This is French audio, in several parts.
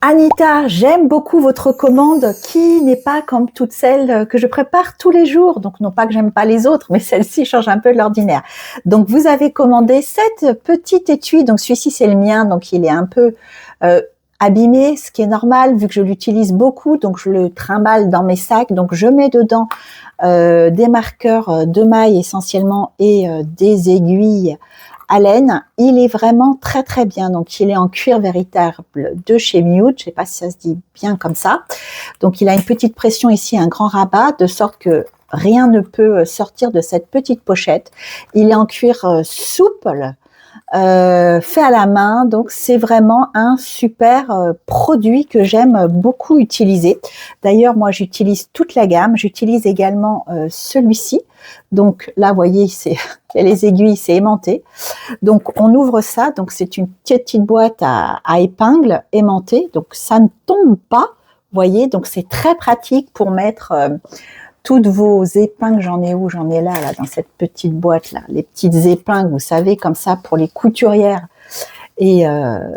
Anita, j'aime beaucoup votre commande qui n'est pas comme toutes celles que je prépare tous les jours. Donc, non pas que j'aime pas les autres, mais celle-ci change un peu de l'ordinaire. Donc, vous avez commandé cette petite étui. Donc, celui-ci, c'est le mien. Donc, il est un peu euh, abîmé, ce qui est normal vu que je l'utilise beaucoup. Donc, je le trimballe dans mes sacs. Donc, je mets dedans des marqueurs de mailles essentiellement et des aiguilles à laine. Il est vraiment très très bien. Donc il est en cuir véritable de chez Miuccia. Je ne sais pas si ça se dit bien comme ça. Donc il a une petite pression ici, un grand rabat, de sorte que rien ne peut sortir de cette petite pochette. Il est en cuir souple, fait à la main. Donc c'est vraiment un super produit que j'aime beaucoup utiliser. D'ailleurs, moi j'utilise toute la gamme. J'utilise également celui-ci. Donc là, vous voyez, les aiguilles, c'est aimanté. Donc on ouvre ça. Donc c'est une petite boîte à épingles aimantées. Donc ça ne tombe pas. Vous voyez, donc c'est très pratique pour mettre toutes vos épingles. J'en ai où? J'en ai là, dans cette petite boîte là. Les petites épingles, vous savez, comme ça pour les couturières. Et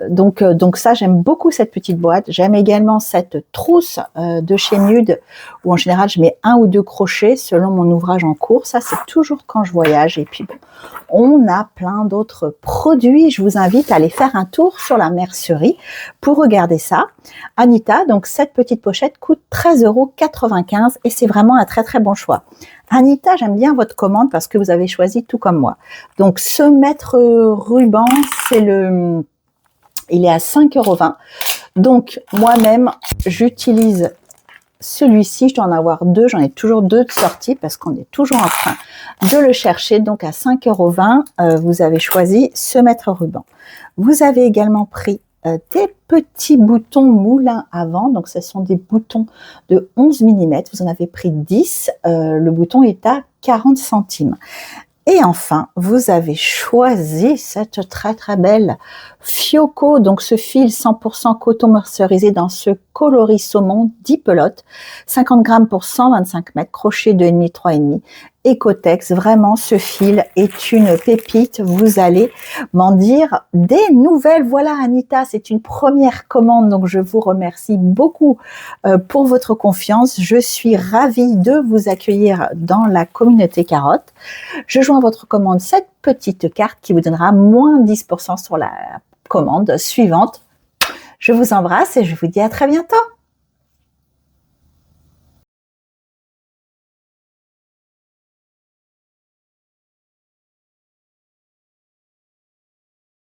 donc ça, j'aime beaucoup cette petite boîte. J'aime également cette trousse de chez Nude où en général je mets 1 ou 2 crochets selon mon ouvrage en cours. Ça, c'est toujours quand je voyage. Et puis bon, on a plein d'autres produits. Je vous invite à aller faire un tour sur la mercerie pour regarder ça. Anita, donc cette petite pochette coûte 13,95 € et c'est vraiment un très très bon choix. Anita, j'aime bien votre commande parce que vous avez choisi tout comme moi. Donc, ce mètre ruban, il est à 5,20 €. Donc, moi-même, j'utilise celui-ci. Je dois en avoir 2. J'en ai toujours 2 de sortie parce qu'on est toujours en train de le chercher. Donc, à 5,20 €, vous avez choisi ce mètre ruban. Vous avez également pris des petits boutons moulins à vent. Donc, ce sont des boutons de 11 mm. Vous en avez pris 10. Le bouton est à 40 centimes. Et enfin, vous avez choisi cette très très belle Fioco, donc ce fil 100% coton mercerisé dans ce coloris saumon 10 pelotes, 50 grammes pour 125 mètres, crochet 2,5, 3,5, Ecotex. Vraiment, ce fil est une pépite. Vous allez m'en dire des nouvelles. Voilà, Anita, c'est une première commande, donc je vous remercie beaucoup pour votre confiance. Je suis ravie de vous accueillir dans la communauté carotte. Je joins à votre commande cette petite carte qui vous donnera moins 10% sur la commande suivante. Je vous embrasse et je vous dis à très bientôt.